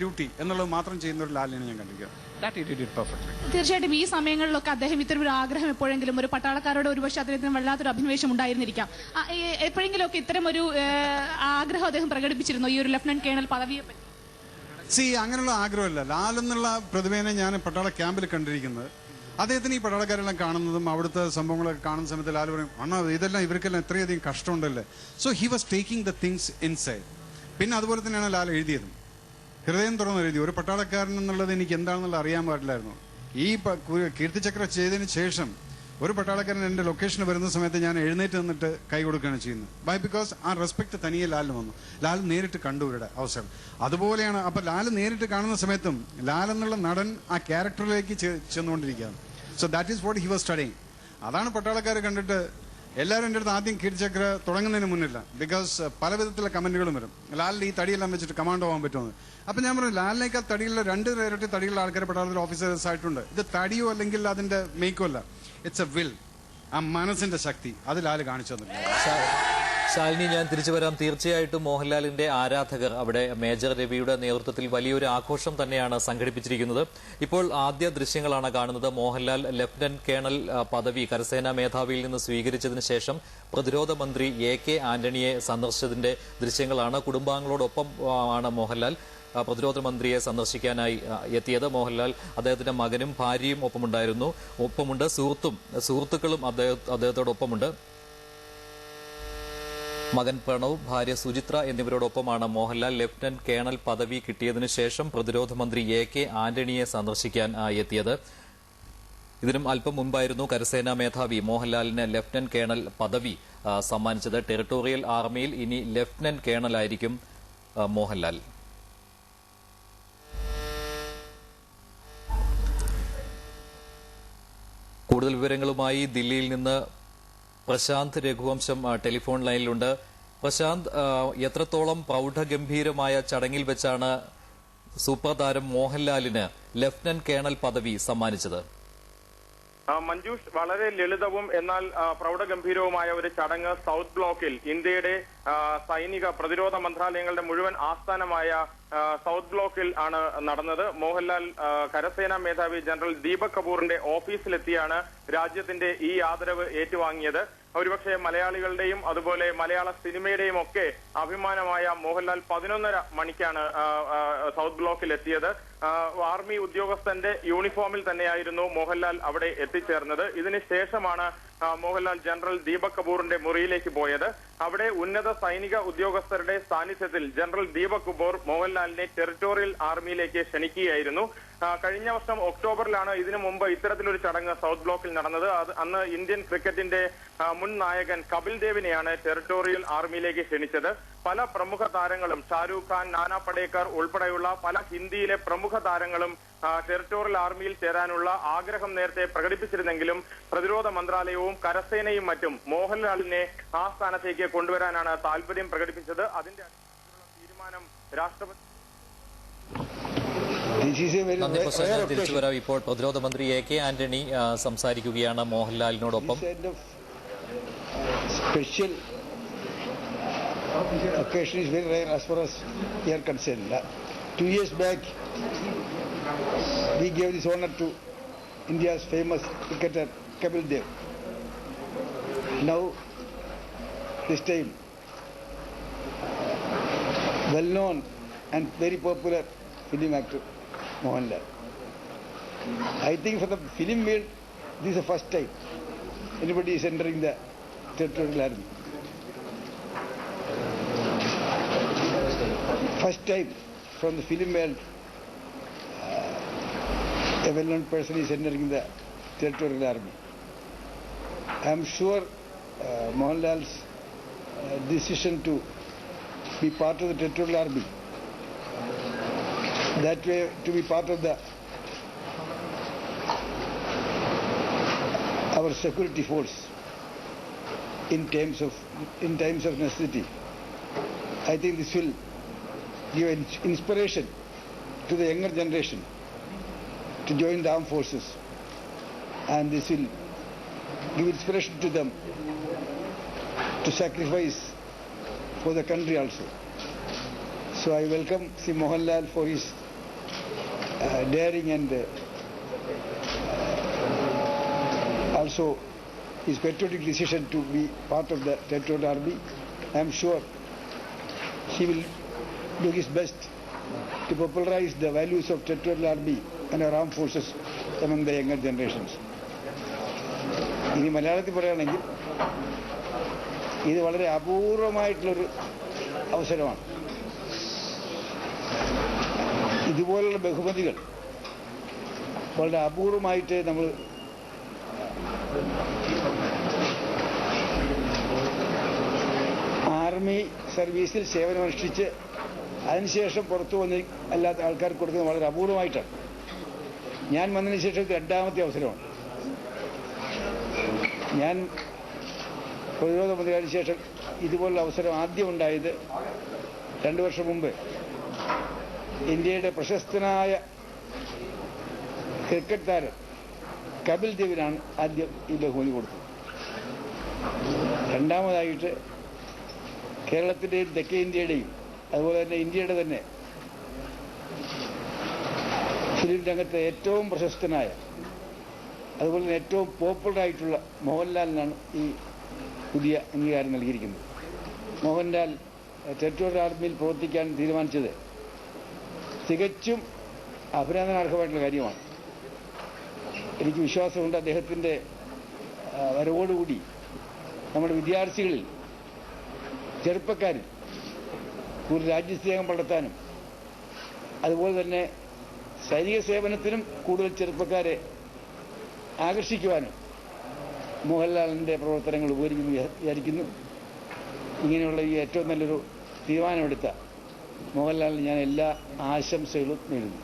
Duty എന്നുള്ളത് മാത്രം ചെയ്യുന്ന ഒരു ലാലിനെ ഞാൻ കണ്ടിരിക്കുക. തീർച്ചയായിട്ടും ഈ സമയങ്ങളിലൊക്കെ അദ്ദേഹം ഇത്തരം ഒരു ആഗ്രഹം എപ്പോഴെങ്കിലും ഒരു പട്ടാളക്കാരോട് ഒരുപക്ഷെ അദ്ദേഹത്തിന് വല്ലാത്തൊരു അഭിനിവേശം ഉണ്ടായിരുന്നിരിക്കാം. എപ്പോഴെങ്കിലുമൊക്കെ ഇത്തരം ഒരു ആഗ്രഹം അദ്ദേഹം പ്രകടിപ്പിച്ചിരുന്നു ഈ ഒരു ലഫ്റ്റനന്റ് കേണൽ പദവിയെ പറ്റി? അങ്ങനെയുള്ള ആഗ്രഹമല്ല. ലാൽ എന്നുള്ള പ്രതിഭേനെ ഞാൻ പട്ടാള ക്യാമ്പിൽ കണ്ടിരിക്കുന്നത്. അദ്ദേഹത്തിന് ഈ പട്ടാളക്കാരെല്ലാം കാണുന്നതും അവിടുത്തെ സംഭവങ്ങളൊക്കെ കാണുന്ന സമയത്ത് ലാൽ പറയും, അണ്ണാ ഇതെല്ലാം ഇവർക്കെല്ലാം എത്രയധികം കഷ്ടമുണ്ടല്ലേ. So he was taking the things inside. പിന്നെ അതുപോലെ തന്നെയാണ് ലാൽ എഴുതിയതും. ഹൃദയം തുറന്ന് എഴുതി. ഒരു പട്ടാളക്കാരൻ എന്നുള്ളത് എനിക്ക് എന്താണെന്നുള്ള അറിയാൻ പാടില്ലായിരുന്നു. ഈ കീർത്തിചക്ര ചെയ്തതിന് ശേഷം ഒരു പട്ടാളക്കാരൻ എന്റെ ലൊക്കേഷന് വരുന്ന സമയത്ത് ഞാൻ എഴുന്നേറ്റ് നിന്നിട്ട് കൈ കൊടുക്കുകയാണ് ചെയ്യുന്നത്. ബൈ ബിക്കോസ് ആ റെസ്പെക്ട് തനിയെ ലാലിന് വന്നു. ലാൽ നേരിട്ട് കണ്ടു ഇവരുടെ അവസരം. അതുപോലെയാണ്. അപ്പൊ ലാൽ നേരിട്ട് കാണുന്ന സമയത്തും ലാൽ എന്നുള്ള നടൻ ആ ക്യാരക്ടറിലേക്ക് ചെന്നുകൊണ്ടിരിക്കുകയാണ്. So that is what he was studying. അതാണ് പട്ടാളക്കാർ കണ്ടിട്ട് എല്ലാവരും എൻ്റെ അടുത്ത് ആദ്യം കീർത്തിചക്ര തുടങ്ങുന്നതിന് മുന്നില്ല. ബിക്കോസ് പല വിധത്തിലുള്ള കമന്റുകളും വരും. ലാലിൽ ഈ തടിയെല്ലാം വെച്ചിട്ട് കമാൻഡോ ആവാൻ പറ്റുമെന്ന്. അപ്പൊ ഞാൻ പറഞ്ഞു, ലാലിനേക്കാൾ തടിയുള്ള 2 ഇരട്ടി തടിയുള്ള ആൾക്കാരെ പട്ടാളത്തിൽ ഓഫീസേഴ്സ് ആയിട്ടുണ്ട്. ഇത് തടിയോ അല്ലെങ്കിൽ അതിന്റെ മേക്കോ അല്ല, ഇറ്റ്സ് എ വിൽ. ആ മനസ്സിന്റെ ശക്തി അത് ലാൽ കാണിച്ചു തന്നിട്ടുണ്ട്. ശാലിനി, ഞാൻ തിരിച്ചു വരാം. തീർച്ചയായിട്ടും മോഹൻലാലിന്റെ ആരാധകർ അവിടെ മേജർ രവിയുടെ നേതൃത്വത്തിൽ വലിയൊരു ആഘോഷം തന്നെയാണ് സംഘടിപ്പിച്ചിരിക്കുന്നത്. ഇപ്പോൾ ആദ്യ ദൃശ്യങ്ങളാണ് കാണുന്നത്. മോഹൻലാൽ ലഫ്റ്റനന്റ് കേണൽ പദവി കരസേനാ മേധാവിയിൽ നിന്ന് സ്വീകരിച്ചതിന് ശേഷം പ്രതിരോധ മന്ത്രി AK ആന്റണിയെ സന്ദർശിച്ചതിന്റെ ദൃശ്യങ്ങളാണ്. കുടുംബാംഗങ്ങളോടൊപ്പം ആണ് മോഹൻലാൽ പ്രതിരോധ മന്ത്രിയെ സന്ദർശിക്കാനായി എത്തിയത്. മോഹൻലാൽ അദ്ദേഹത്തിന്റെ മകനും ഭാര്യയും ഒപ്പമുണ്ട്. സുഹൃത്തുക്കളും അദ്ദേഹത്തോടൊപ്പമുണ്ട്. മകൻ പ്രണവ്, ഭാര്യ സുചിത്ര എന്നിവരോടൊപ്പമാണ് മോഹൻലാൽ ലഫ്റ്റനന്റ് കേണൽ പദവി കിട്ടിയതിനു ശേഷം പ്രതിരോധ മന്ത്രി AK ആന്റണിയെ സന്ദർശിക്കാൻ എത്തിയത്. ഇതിനും അല്പം മുൻപായിരുന്നു കരസേനാ മേധാവി മോഹൻലാലിന് ലഫ്റ്റനന്റ് കേണൽ പദവി സമ്മാനിച്ചത്. ടെറിട്ടോറിയൽ ആർമിയിൽ ഇനി ലഫ്റ്റനന്റ് കേണലായിരിക്കും മോഹൻലാൽ. കൂടുതൽ വിവരങ്ങളുമായി ദില്ലിയിൽ നിന്ന് പ്രശാന്ത് രഘുവംശം ടെലിഫോൺ ലൈനിലുണ്ട്. പ്രശാന്ത്, എത്രത്തോളം പ്രൗഢഗംഭീരമായ ചടങ്ങിൽ വെച്ചാണ് സൂപ്പർ താരം മോഹൻലാലിന് ലഫ്റ്റനന്റ് കേണൽ പദവി സമ്മാനിച്ചത്? മഞ്ജുഷ്, വളരെ ലളിതവും എന്നാൽ പ്രൗഢഗംഭീരവുമായ ഒരു ചടങ്ങ് സൗത്ത് ബ്ലോക്കിൽ ഇന്ത്യയുടെ സൈനിക പ്രതിരോധ മന്ത്രാലയങ്ങളുടെ മുഴുവൻ ആസ്ഥാനമായ സൗത്ത് ബ്ലോക്കിൽ ആണ് നടന്നത്. മോഹൻലാൽ കരസേനാ മേധാവി ജനറൽ ദീപക് കപൂറിന്റെ ഓഫീസിലെത്തിയാണ് രാജ്യത്തിന്റെ ഈ ആദരവ് ഏറ്റുവാങ്ങിയത്. ഒരുപക്ഷെ മലയാളികളുടെയും അതുപോലെ മലയാള സിനിമയുടെയും ഒക്കെ അഭിമാനമായ മോഹൻലാൽ 11:30 മണിക്കാണ് സൗത്ത് ബ്ലോക്കിൽ എത്തിയത്. ആർമി ഉദ്യോഗസ്ഥന്റെ യൂണിഫോമിൽ തന്നെയായിരുന്നു മോഹൻലാൽ അവിടെ എത്തിച്ചേർന്നത്. ഇതിനുശേഷമാണ് മോഹൻലാൽ ജനറൽ ദീപക് കപൂറിന്റെ മുറിയിലേക്ക് പോയത്. അവിടെ ഉന്നത സൈനിക ഉദ്യോഗസ്ഥരുടെ സാന്നിധ്യത്തിൽ ജനറൽ ദീപക് കപൂർ മോഹൻലാലിനെ ടെറിട്ടോറിയൽ ആർമിയിലേക്ക് ക്ഷണിക്കുകയായിരുന്നു. കഴിഞ്ഞ വർഷം ഒക്ടോബറിലാണ് ഇതിനു മുമ്പ് ഇത്തരത്തിലൊരു ചടങ്ങ് സൗത്ത് ബ്ലോക്കിൽ നടന്നത്. അന്ന് ഇന്ത്യൻ ക്രിക്കറ്റിന്റെ മുൻ നായകൻ കപിൽ ദേവിനെയാണ് ടെറിട്ടോറിയൽ ആർമിയിലേക്ക് ക്ഷണിച്ചത്. പല പ്രമുഖ താരങ്ങളും ഷാരൂഖ് ഖാൻ, നാനാ പടേക്കർ ഉൾപ്പെടെയുള്ള പല ഹിന്ദിയിലെ പ്രമുഖ താരങ്ങളും ടെറിട്ടോറിയൽ ആർമിയിൽ ചേരാനുള്ള ആഗ്രഹം നേരത്തെ പ്രകടിപ്പിച്ചിരുന്നെങ്കിലും പ്രതിരോധ മന്ത്രാലയവും കരസേനയും മറ്റും മോഹൻലാലിനെ ആ സ്ഥാനത്തേക്ക് കൊണ്ടുവരാനാണ് താല്പര്യം പ്രകടിപ്പിച്ചത്. അതിന്റെ തീരുമാനം രാഷ്ട്രപതി തിരിച്ചു വരാം. ഇപ്പോൾ പ്രതിരോധ മന്ത്രി AK ആന്റണി സംസാരിക്കുകയാണ് മോഹൻലാലിനോടൊപ്പം. Special occasion is very rare as far as we are concerned. 2 years back, we gave this honor to India's famous cricketer Kapil Dev. Now, this time, well-known and very popular film actor Mohanlal. I think for the film world, this is the first time anybody is entering the territorial army. First time from the film world, a well-known person is entering the territorial army. I am sure Mohanlal's decision to be part of the territorial army, that way to be part of the our security force in times of necessity. I think this will give inspiration to the younger generation to join the armed forces, and this will give inspiration to them to sacrifice for the country also. So I welcome Sri Mohanlal for his daring and also his patriotic decision to be part of the Territorial Army. I am sure he will do his best to popularize the values of Territorial Army and our armed forces among the younger generations. ഇനി മലയാളത്തിൽ പറയുകയാണെങ്കിൽ ഇത് വളരെ അപൂർവമായിട്ടുള്ളൊരു അവസരമാണ്. ഇതുപോലുള്ള ബഹുമതികൾ വളരെ അപൂർവമായിട്ട് നമ്മൾ ആർമി സർവീസിൽ സേവനമനുഷ്ഠിച്ച് അതിനുശേഷം പുറത്തു വന്ന് അല്ലാത്ത ആൾക്കാർക്ക് കൊടുക്കുന്നത് വളരെ അപൂർവമായിട്ടാണ്. ഞാൻ വന്നതിന് ശേഷം രണ്ടാമത്തെ അവസരമാണ്. ഞാൻ പ്രതിരോധ മന്ത്രിയായതിനു ശേഷം ഇതുപോലുള്ള അവസരം ആദ്യം ഉണ്ടായത് 2 വർഷം മുമ്പ് ഇന്ത്യയുടെ പ്രശസ്തനായ ക്രിക്കറ്റ് താരം കപിൽ ദേവിനാണ് ആദ്യം ഈ ബഹുമതി കൊടുത്തത്. രണ്ടാമതായിട്ട് കേരളത്തിൻ്റെയും തെക്കേ ഇന്ത്യയുടെയും അതുപോലെ തന്നെ ഇന്ത്യയുടെ തന്നെ ഫിലിം രംഗത്തെ ഏറ്റവും പ്രശസ്തനായ അതുപോലെ തന്നെ ഏറ്റവും പോപ്പുലറായിട്ടുള്ള മോഹൻലാലിനാണ് ഈ പുതിയ അംഗീകാരം നൽകിയിരിക്കുന്നത്. മോഹൻലാൽ ടെറിട്ടോറിയൽ ആർമിയിൽ പ്രവർത്തിക്കാൻ തീരുമാനിച്ചത് തികച്ചും അഭിനന്ദനാർഹമായിട്ടുള്ള കാര്യമാണ്. എനിക്ക് വിശ്വാസമുണ്ട് അദ്ദേഹത്തിൻ്റെ വരവോടുകൂടി നമ്മുടെ വിദ്യാർത്ഥികളിൽ ചെറുപ്പക്കാരിൽ കൂടുതൽ രാജ്യസ്നേഹം വളർത്താനും അതുപോലെ തന്നെ സൈനിക സേവനത്തിനും കൂടുതൽ ചെറുപ്പക്കാരെ ആകർഷിക്കുവാനും മോഹൻലാലിൻ്റെ പ്രവർത്തനങ്ങൾ ഉപകരിക്കുമെന്ന് വിചാരിക്കുന്നു. ഇങ്ങനെയുള്ള ഈ ഏറ്റവും നല്ലൊരു തീരുമാനമെടുത്ത മോഹൻലാലിന് ഞാൻ എല്ലാ ആശംസകളും നേരുന്നു.